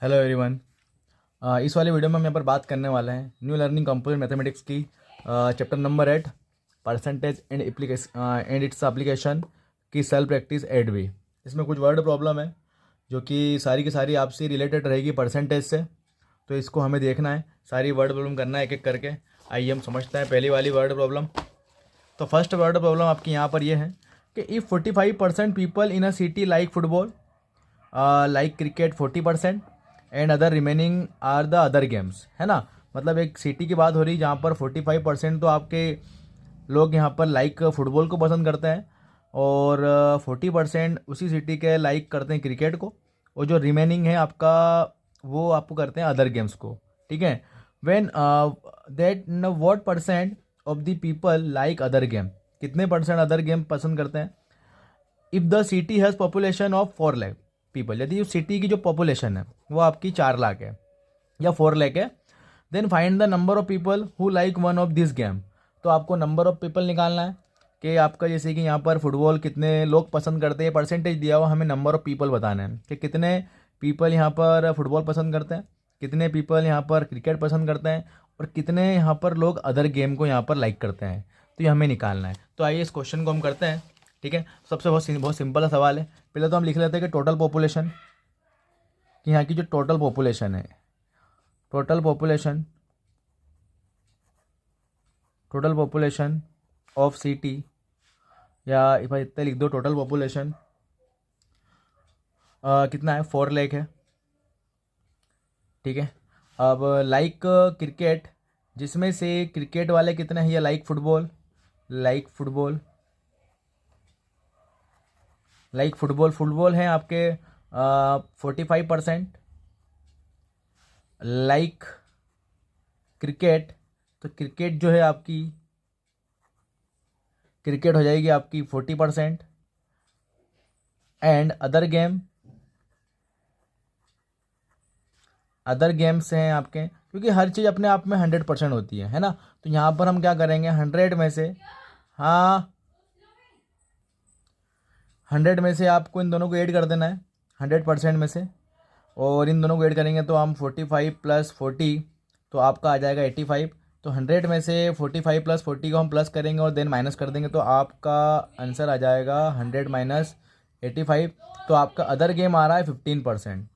Hello everyone. इस वाले video में हम यहाँ पर बात करने वाले हैं न्यू लर्निंग कंपोजिट मैथमेटिक्स की chapter number 8 percentage and and its application की सेल्फ प्रैक्टिस 8B। इसमें कुछ वर्ड प्रॉब्लम है जो कि सारी की सारी आपसे रिलेटेड रहेगी परसेंटेज से, तो इसको हमें देखना है, सारी वर्ड प्रॉब्लम करना है एक एक करके। आइए हम समझते हैं पहली वाली वर्ड प्रॉब्लम। तो फर्स्ट वर्ड प्रॉब्लम आपकी यहाँ पर ये है कि if 45% people in a city like football like cricket 40% and other remaining are the other games, है ना। मतलब एक सिटी की बात हो रही है जहाँ पर 45% तो आपके लोग यहाँ पर लाइक फुटबॉल को पसंद करते हैं और 40% उसी सिटी के लाइक करते हैं क्रिकेट को, और जो रिमेनिंग है आपका वो आपको करते हैं अदर गेम्स को। ठीक है। When that what percent of the people like other game, कितने परसेंट अदर गेम पसंद करते हैं। If the city has population of 4 lakh people, यदि उस सिटी की जो पॉपुलेशन है वो आपकी 4 लाख है या 4 लाख है, then find the number of people who like one of this game. तो आपको नंबर ऑफ पीपल निकालना है कि आपका जैसे कि यहाँ पर फुटबॉल कितने लोग पसंद करते हैं, परसेंटेज दिया हुआ, हमें नंबर ऑफ पीपल बताना है कि कितने पीपल यहाँ पर फुटबॉल पसंद करते हैं, कितने पीपल यहाँ पर क्रिकेट पसंद करते हैं और कितने यहाँ पर लोग अदर गेम को यहाँ पर लाइक करते हैं। तो ये हमें निकालना है। तो आइए इस क्वेश्चन को हम करते हैं। ठीक है। सबसे बहुत सिंपल सा सवाल है। पहले तो हम लिख लेते हैं कि टोटल पॉपुलेशन, कि यहाँ की जो टोटल पॉपुलेशन है, टोटल पॉपुलेशन ऑफ सिटी, या भाई इतना लिख दो, टोटल पॉपुलेशन कितना है, 4 लाख है। ठीक है। अब लाइक क्रिकेट, जिसमें से क्रिकेट वाले कितने हैं, या लाइक फुटबॉल, फुटबॉल हैं आपके 45%। लाइक क्रिकेट, तो क्रिकेट जो है आपकी, क्रिकेट हो जाएगी आपकी 40%। एंड अदर गेम्स हैं आपके, क्योंकि हर चीज़ अपने आप में 100% होती है ना। तो यहाँ पर हम क्या करेंगे, 100 में से, हाँ 100 में से आपको इन दोनों को ऐड कर देना है 100% में से, और इन दोनों को ऐड करेंगे तो हम 45 + 40, तो आपका आ जाएगा 85। तो 100 में से 45 + 40 को हम प्लस करेंगे और देन माइनस कर देंगे, तो आपका आंसर आ जाएगा 100 - 85। तो आपका अदर गेम आ रहा है 15%।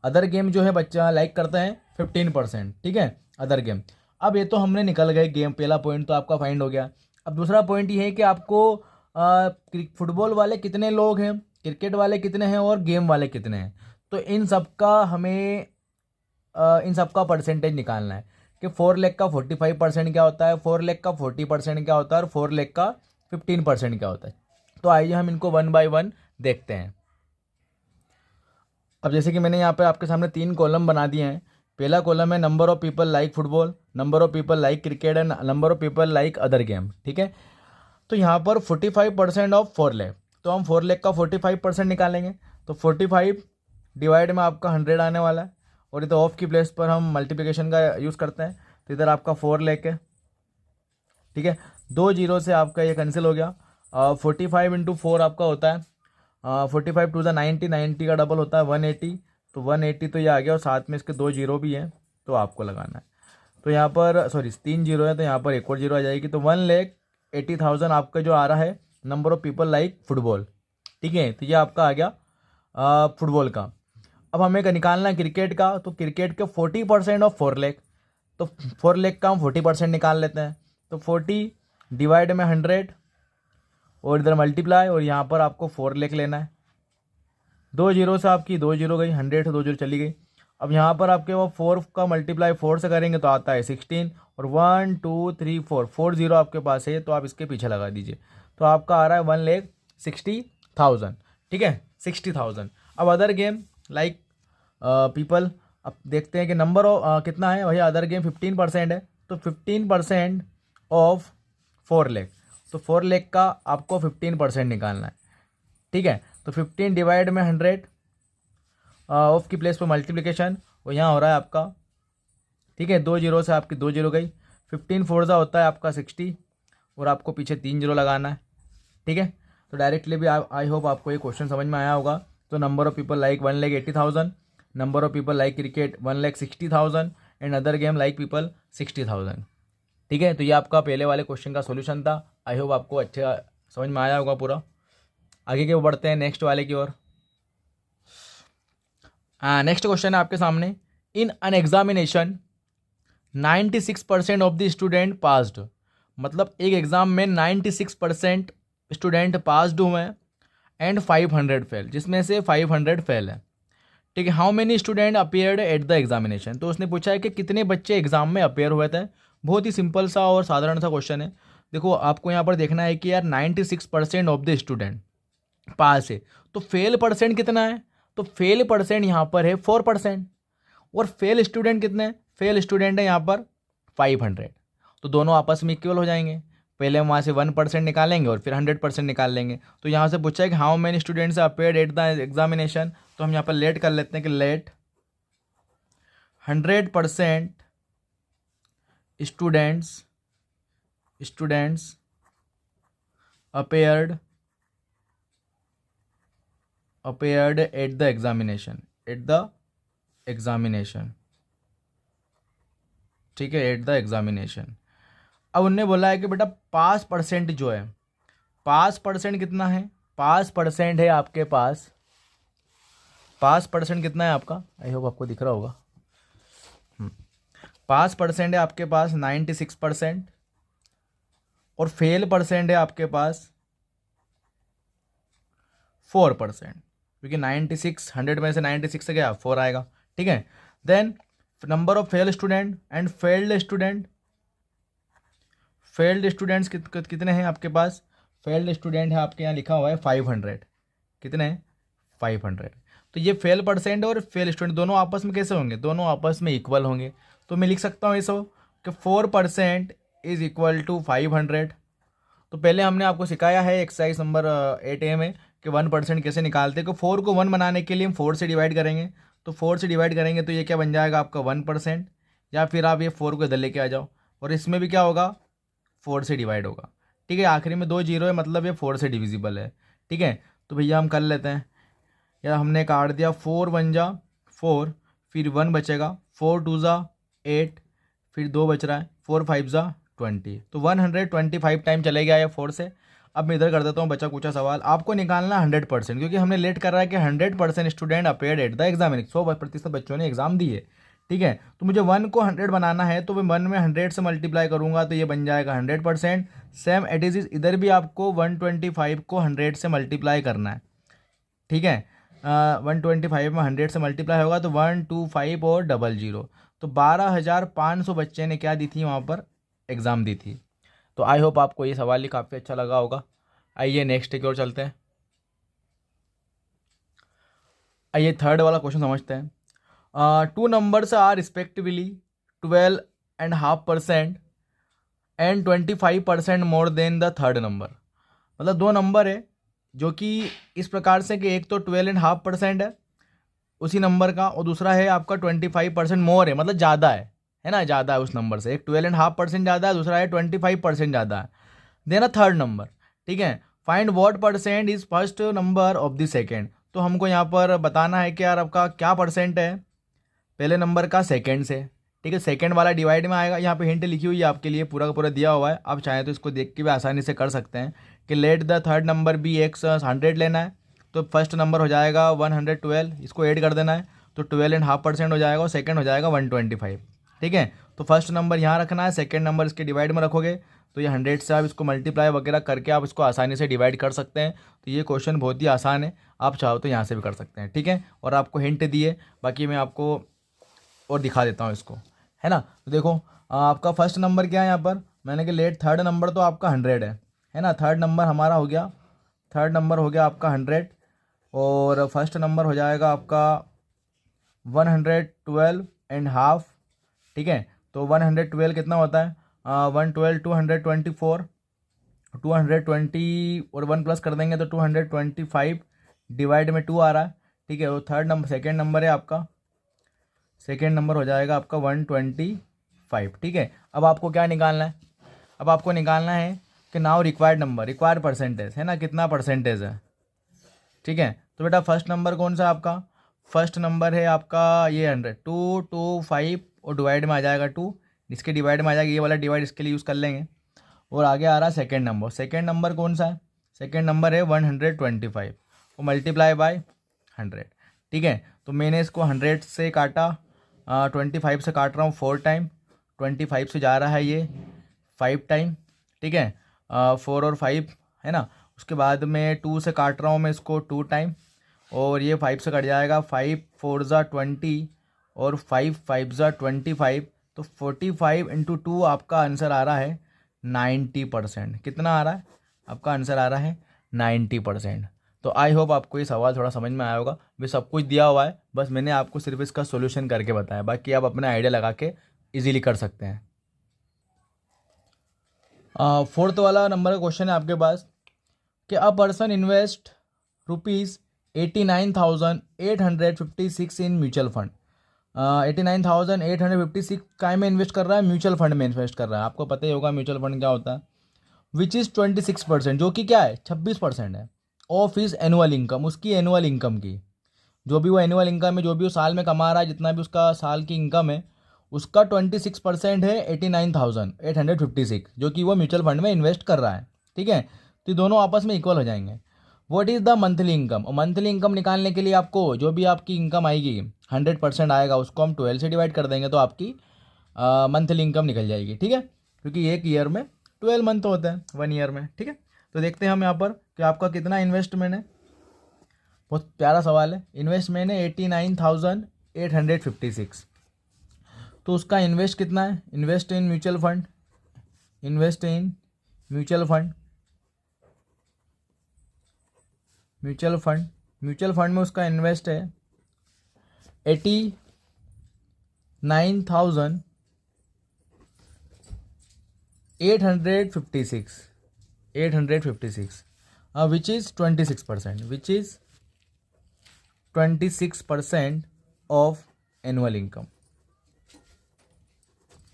अदर गेम जो है बच्चा लाइक करता है 15%। ठीक है, अदर गेम। अब ये तो हमने निकल गए गेम, पहला पॉइंट तो आपका फाइंड हो गया। अब दूसरा पॉइंट ये है कि आपको फुटबॉल वाले कितने लोग हैं, क्रिकेट वाले कितने हैं और गेम वाले कितने हैं। तो इन सब का हमें इन सब का परसेंटेज निकालना है कि 4 लाख का 45% क्या होता है, 4 लाख का 40% क्या होता है और 4 लाख का 15% क्या होता है। तो आइए हम इनको 1 बाय 1 देखते हैं। अब जैसे कि मैंने यहाँ पे आपके सामने 3 कॉलम बना दिए हैं। पहला कॉलम है number of people like football, number of people like cricket and number of people like other game. ठीक है। तो यहाँ पर 45% ऑफ 4 लाख, तो हम 4 लाख का 45% निकालेंगे। तो 45 डिवाइड में आपका 100 आने वाला है, और इधर ऑफ की प्लेस पर हम मल्टीप्लिकेशन का यूज़ करते हैं, तो इधर आपका 4 लाख है। ठीक है। 2 जीरो से आपका ये कैंसिल हो गया। 45 × 4 आपका होता है 45 × 2 = 90, 90 का डबल होता है 180, तो 180 तो ये आ गया, और साथ में इसके 2 जीरो भी हैं, तो आपको लगाना है। तो यहाँ पर सॉरी 3 जीरो है, तो यहाँ पर एक और जीरो आ जाएगी। तो 1,80,000 आपका जो आ रहा है number of people like football. ठीक है, तो ये आपका आ गया फुटबॉल का। अब हमें निकालना है क्रिकेट का, तो क्रिकेट के 40% ऑफ 4 लाख, तो 4 लाख का हम 40% निकाल लेते हैं। तो 40 डिवाइड में 100 और इधर मल्टीप्लाई, और यहाँ पर आपको 4 लाख लेना है। 2 जीरो से आपकी 2 जीरो गई, 100 से 2 जीरो चली गई। अब यहाँ पर आपके वो 4 का मल्टीप्लाई 4 से करेंगे तो आता है 16, और 1 2 3 4 4 जीरो आपके पास है, तो आप इसके पीछे लगा दीजिए। तो आपका आ रहा है 1,60,000। ठीक है, 60,000। अब अदर गेम लाइक पीपल, अब देखते हैं कि नंबर कितना है भैया, अदर गेम 15% है, तो 15% ऑफ 4 लाख, तो 4 लाख का आपको 15% निकालना है। ठीक है, तो 15 डिवाइड में 100, ऑफ की प्लेस पर मल्टीप्लिकेशन, और यहाँ हो रहा है आपका, ठीक है, 2 जीरो से आपकी 2 जीरो गई, 15 4 होता है आपका 60, और आपको पीछे 3 जीरो लगाना है। ठीक है, तो डायरेक्टली भी आई होप आपको ये क्वेश्चन समझ में आया होगा। तो number of people like 1,80,000, number of people like cricket 1,60,000 and other game like people 60,000। ठीक है, तो ये आपका पहले वाले क्वेश्चन का सॉल्यूशन था। आई होप आपको अच्छा समझ में आया होगा पूरा। आगे के बढ़ते हैं नेक्स्ट वाले की ओर। नेक्स्ट क्वेश्चन है आपके सामने, in an examination 96% of the student passed. मतलब एक एग्ज़ाम में 96% स्टूडेंट पास्ड हुए हैं एंड 500 फेल, जिसमें से 500 फेल है। ठीक है, how many student appeared at the examination. तो उसने पूछा है कि कितने बच्चे एग्जाम में अपेयर हुए थे। बहुत ही सिंपल सा और साधारण सा क्वेश्चन है। देखो आपको यहाँ पर देखना है कि यार 96% ऑफ द स्टूडेंट पास है, तो फेल परसेंट कितना है। तो फेल परसेंट यहाँ पर है 4%, और फेल स्टूडेंट कितने हैं, फेल स्टूडेंट है यहाँ पर 500। तो दोनों आपस में इक्वल हो जाएंगे। पहले हम वहाँ से 1% निकालेंगे और फिर 100% निकाल लेंगे। तो यहाँ से पूछा है कि how many students appeared at the examination. तो हम यहाँ पर लेट कर लेते हैं कि let 100% students appeared at the examination, ठीक है, एट द एग्जामिनेशन। अब उनने बोला है कि बेटा पास परसेंट जो है, पास परसेंट कितना है, पास परसेंट है आपके पास, पास परसेंट कितना है आपका, आई होप आपको दिख रहा होगा। पास परसेंट है आपके पास 96%, और फेल परसेंट है आपके पास 4%, क्योंकि 96 100 में से 96 से गया 4 आएगा। ठीक है, then number of fail student and failed students कितने हैं आपके पास। फेल्ड स्टूडेंट है आपके यहाँ लिखा हुआ है 500। कितने हैं, 500। तो ये फेल परसेंट और फेल स्टूडेंट दोनों आपस में कैसे होंगे, दोनों आपस में इक्वल होंगे। तो मैं लिख सकता हूँ इसको कि 4% इज इक्वल टू 500। तो पहले हमने आपको सिखाया है एक्सरसाइज नंबर 8A में कि 1% कैसे निकालते हैं। कि 4 को 1 बनाने के लिए हम 4 से डिवाइड करेंगे। तो 4 से डिवाइड करेंगे तो ये क्या बन जाएगा आपका 1%, या फिर आप ये 4 को इधर लेके आ जाओ, और इसमें भी क्या होगा 4 से डिवाइड होगा। ठीक है, आखिरी में 2 जीरो है, मतलब ये 4 से डिविजिबल है। ठीक है, तो भैया हम कर लेते हैं। या हमने काट दिया 4 1 जा 4, फिर 1 बचेगा, 4 2 जा 8, फिर 2 बच रहा है, 4 5 जा 20। तो 125 टाइम चले गया ये 4 से। अब मैं इधर कर देता हूँ बचा कुचा सवाल। आपको निकालना 100%, क्योंकि हमने लेट कर रहा है कि 100% student appeared at the examination, 100% बच्चों ने एग्जाम दी है। ठीक है, तो मुझे 1 को 100 बनाना है, तो मैं 1 में 100 से मल्टीप्लाई करूंगा तो ये बन जाएगा 100%। सेम एट इज इधर भी आपको 125 को 100 से मल्टीप्लाई करना है। ठीक है, 125 में 100 से मल्टीप्लाई होगा तो 125 और 00, तो 12,500 बच्चे ने क्या दी थी वहाँ पर, एग्ज़ाम दी थी। तो आई होप आपको ये सवाल ही काफ़ी अच्छा लगा होगा। आइए नेक्स्ट की ओर चलते हैं। आइए थर्ड वाला क्वेश्चन समझते हैं। 2 numbers are respectively 12.5% and 25% more than the third number. मतलब 2 नंबर है जो कि इस प्रकार से कि एक तो 12.5% है उसी नंबर का, और दूसरा है आपका 25% मोर है, मतलब ज़्यादा है ना, ज़्यादा है उस नंबर से। एक 12.5% ज़्यादा है, दूसरा है 25% ज़्यादा है। Then a third number. ठीक है, find what percent is first number of the second. तो हमको यहाँ पर बताना है कि यार आपका क्या परसेंट है पहले नंबर का सेकेंड से। ठीक है, सेकेंड वाला डिवाइड में आएगा। यहाँ पे हिंट लिखी हुई है आपके लिए, पूरा का पूरा दिया हुआ है, आप चाहें तो इसको देख के भी आसानी से कर सकते हैं कि let the third number be X 100 लेना है, तो फर्स्ट नंबर हो जाएगा 112, इसको ऐड कर देना है तो 12.5% हो जाएगा, और सेकेंड हो जाएगा 125। ठीक है, तो फर्स्ट नंबर यहाँ रखना है, सेकेंड नंबर इसके डिवाइड में रखोगे तो ये 100 से आप इसको मल्टीप्लाई वगैरह करके आप इसको आसानी से डिवाइड कर सकते हैं। तो ये क्वेश्चन बहुत ही आसान है, आप चाहो तो यहाँ से भी कर सकते हैं। ठीक है, और आपको हिंट दिए, बाकी मैं आपको और दिखा देता हूँ इसको, है ना। तो देखो आपका फर्स्ट नंबर क्या है यहाँ पर, मैंने कि लेट थर्ड नंबर तो आपका 100 है ना। थर्ड नंबर हमारा हो गया, थर्ड नंबर हो गया आपका 100, और फर्स्ट नंबर हो जाएगा आपका 112.5। ठीक है, तो 112 कितना होता है, 112 224, 220 और 1 प्लस कर देंगे तो 225 डिवाइड में 2 आ रहा है। ठीक है, वो थर्ड नंबर सेकेंड नंबर है आपका, सेकेंड नंबर हो जाएगा आपका 125। ठीक है, अब आपको क्या निकालना है, अब आपको निकालना है कि now required number, required percentage है ना, कितना परसेंटेज है। ठीक है, तो बेटा फर्स्ट नंबर कौन सा है आपका, फर्स्ट नंबर है आपका ये 100, 2 2 5 और डिवाइड में आ जाएगा 2, इसके डिवाइड में आ जाएगा, ये वाला डिवाइड इसके लिए यूज़ कर लेंगे। और आगे आ रहा है सेकेंड नंबर। सेकेंड नंबर कौन सा है? सेकेंड नंबर है 125 और मल्टीप्लाई बाय 100। ठीक है, तो मैंने इसको 100 से काटा, 25 से काट रहा हूँ 4 टाइम, 25 से जा रहा है ये 5 टाइम। ठीक है, 4 और 5 है ना। उसके बाद में 2 से काट रहा हूँ मैं इसको 2 टाइम, और ये 5 से कट जाएगा, 5 4 ज़ा 20 और 5 5 ज़ा 25, तो 45 इंटू 2 आपका आंसर आ रहा है 90%। कितना आ रहा है? आपका आंसर आ रहा है 90%। तो आई होप आपको ये सवाल थोड़ा समझ में आया होगा। भी सब कुछ दिया हुआ है, बस मैंने आपको सिर्फ इसका सॉल्यूशन करके बताया, बाकी आप अपने आइडिया लगा के इजीली कर सकते हैं। फोर्थ वाला नंबर का क्वेश्चन है आपके पास कि a person invest ₹89,856 in mutual fund. 89,856 काय में इन्वेस्ट कर रहा है? म्यूचुअल फंड में इन्वेस्ट कर रहा है। आपको पता ही होगा म्यूचुअल फंड क्या होता है। विच इज़ 26%, जो कि क्या है 26% है ऑफ हिज एनुअल इनकम, उसकी एनुअल इनकम की। जो भी वो एनुअल इनकम है, जो भी वो साल में कमा रहा है, जितना भी उसका साल की इनकम है, उसका 26% है 89,856, जो कि वो म्यूचुअल फंड में इन्वेस्ट कर रहा है। ठीक है, तो ये दोनों आपस में इक्वल हो जाएंगे। What is the monthly income? और मंथली इनकम निकालने के लिए आपको जो भी आपकी इनकम आएगी 100% आएगा, उसको हम 12 से डिवाइड कर देंगे, तो आपकी मंथली इनकम निकल जाएगी। ठीक है, क्योंकि एक ईयर में 12 मंथ होता है, 1 ईयर में। ठीक है, तो देखते हैं हम यहाँ पर कि आपका कितना इन्वेस्टमेंट है। बहुत प्यारा सवाल है। इन्वेस्टमेंट है 89,856, तो उसका इन्वेस्ट कितना है? Invest in mutual fund, invest in mutual fund, mutual fund, mutual fund में उसका इन्वेस्ट है 89,856, which is 26%, which is 26% of annual income.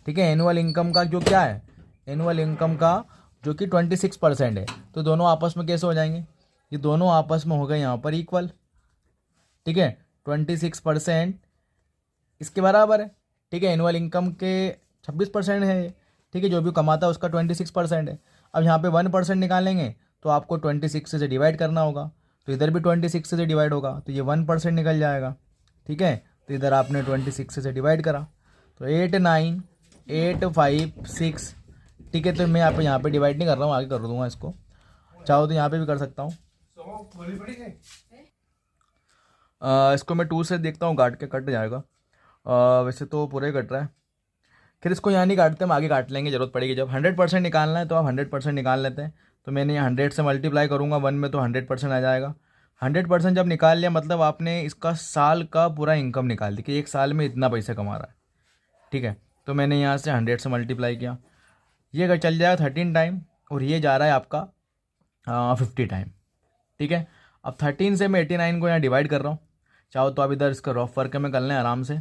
ठीक है, एनुअल इनकम का जो क्या है, एनुअल इनकम का जो कि 26% है, तो दोनों आपस में कैसे हो जाएंगे? ये दोनों आपस में हो गए यहाँ पर इक्वल। ठीक है, 26% इसके बराबर है। ठीक है, एनुअल इनकम के 26% है। ठीक है, जो भी कमाता है उसका 26% है। अब यहाँ पे 1% निकालेंगे तो आपको 26 से डिवाइड करना होगा, तो इधर भी 26 से डिवाइड होगा, तो ये 1% निकल जाएगा। ठीक है, तो इधर आपने 26 से डिवाइड करा, तो 89,856। ठीक है, तो मैं यहाँ पे डिवाइड नहीं कर रहा हूँ, आगे कर दूंगा इसको, चाहो तो यहाँ पे भी कर सकता हूँ। इसको मैं 2 से देखता हूँ, काट के कट जाएगा। वैसे तो पूरा ही कट रहा है, फिर इसको यहाँ नहीं काटते, हम आगे काट लेंगे, जरूरत पड़ेगी जब। 100% निकालना है तो आप 100% निकाल लेते हैं। तो मैंने यहाँ 100 से मल्टीप्लाई करूँगा 1 में, तो 100% आ जाएगा। 100% जब निकाल लिया, मतलब आपने इसका साल का पूरा इनकम निकाल दी कि एक साल में इतना पैसा कमा रहा है। ठीक है, तो मैंने यहाँ से 100 से मल्टीप्लाई किया, ये अगर चल जाएगा 13 टाइम, और ये जा रहा है आपका 50 टाइम। ठीक है, अब 13 से मैं 89 को यहाँ डिवाइड कर रहा हूँ। चाहो तो आप इधर इसका रफ वर्क में कर लें आराम से।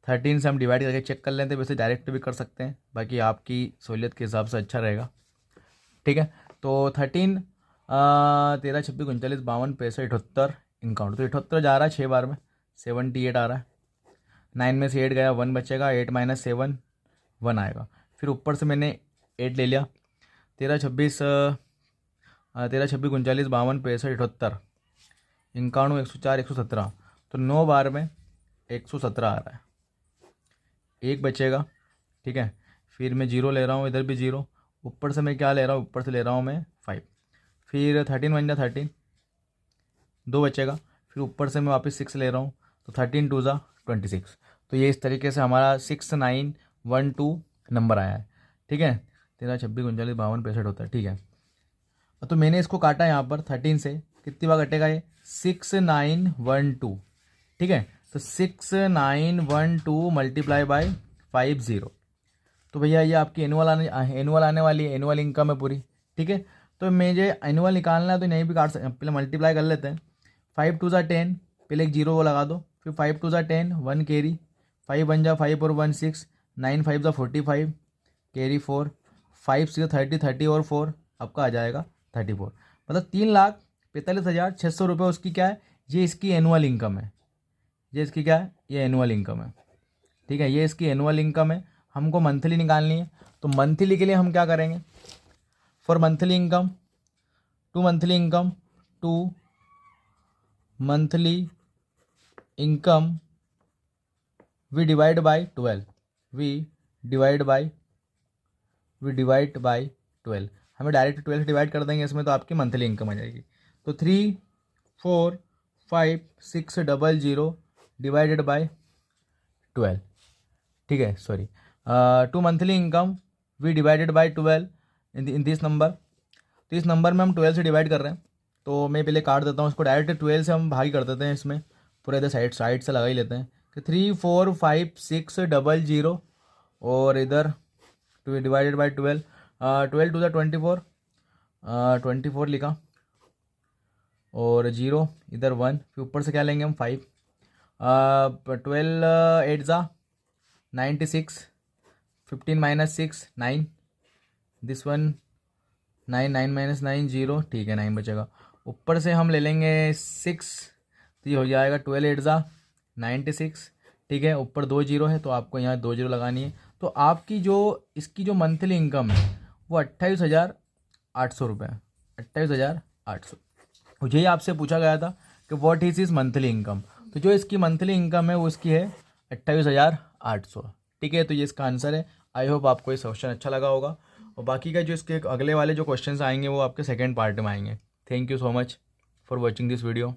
13 से हम डिवाइड करके चेक कर लेते हैं, वैसे डायरेक्ट भी कर सकते हैं, बाकी आपकी सहूलियत के हिसाब से अच्छा रहेगा। ठीक है, तो 13 13 26 39 52 65 78 इनकाउंट, तो 78 जा रहा है 6 बार में, 78 आ रहा है। 9 में से 8 गया, 1 बचेगा, 8 - 7 1 आएगा। फिर ऊपर से मैंने 8 ले लिया, 13 26 39 52 65 78 91 104 117, तो 9 बार में 117 आ रहा है, 1 बचेगा। ठीक है, फिर मैं 0 ले रहा हूँ, इधर भी 0, ऊपर से मैं क्या ले रहा हूँ, ऊपर से ले रहा हूँ मैं 5, फिर 13 बन जा 13, 2 बचेगा, फिर ऊपर से मैं वापस 6 ले रहा हूँ, तो 13 2 ज़ा 26। तो ये इस तरीके से हमारा 6912 नंबर आया है। ठीक है, 13 26 39 52 65 होता है। ठीक है, तो मैंने इसको काटा यहाँ पर 13 से, कितनी बार कटेगा ये? 6912। ठीक है, तो 6912 मल्टीप्लाई बाय 50, तो भैया ये आपकी एनुअल आने वाली है, एनुअल इनकम है पूरी। ठीक है, तो मुझे एनुअल निकालना है, तो नहीं भी काट सकते, पहले मल्टीप्लाई कर लेते हैं। 5 2 ज़ा 10, पहले एक 0 वो लगा दो, फिर 5 2 ज़ा 10, 1 कैरी, 5 बन जा 5 और 1 6, 9 5 ज़ा 45 कैरी 4, 5 6 30 30 और 4 आपका आ जाएगा 34, मतलब 3,45,600 रुपये उसकी क्या है, ये इसकी एनुअल इनकम है। ये इसकी क्या है, ये एनुअल इनकम है, ठीक है, ये इसकी एनुअल इनकम है। हमको मंथली निकालनी है, तो मंथली के लिए हम क्या करेंगे, for monthly income, to monthly income, to monthly income we divide by 12, we divide by 12, हमें डायरेक्ट 12 से डिवाइड कर देंगे इसमें, तो आपकी मंथली इनकम आ जाएगी। तो 345,600 डिवाइडेड बाई 12, ठीक है, sorry, to monthly income we divided by 12 in this number. तो इस नंबर में हम 12 से डिवाइड कर रहे हैं, तो मैं पहले काट देता हूँ इसको, डायरेक्ट 12 से हम भाग कर देते हैं इसमें, पूरे इधर साइड से लगा ही लेते हैं कि 345,600 और इधर to divided by 12, 12 to the 24, 24 लिखा और 0 इधर 1, फिर ऊपर से क्या लेंगे हम 5, 12 8 ज़ा 96, 15 माइनस 6 9, दिस वन 9, 9 माइनस 9 0, ठीक है 9 बचेगा। ऊपर से हम ले लेंगे 6, तो ये हो जाएगा 12 8 ज़ा 96, ठीक है, ऊपर 2 0 है तो आपको यहाँ 2 0 लगानी है। तो आपकी जो इसकी जो मंथली इनकम है वो 28,800 रुपये है, 28,800। मुझे ही आपसे पूछा गया था कि what is is monthly income, तो जो इसकी मंथली इनकम है वो इसकी है 28,800, ठीक है। तो ये इसका आंसर है। आई होप आपको ये क्वेश्चन अच्छा लगा होगा, और बाकी का जो इसके अगले वाले जो क्वेश्चंस आएंगे वो आपके सेकंड पार्ट में आएंगे। Thank you so much for watching this video.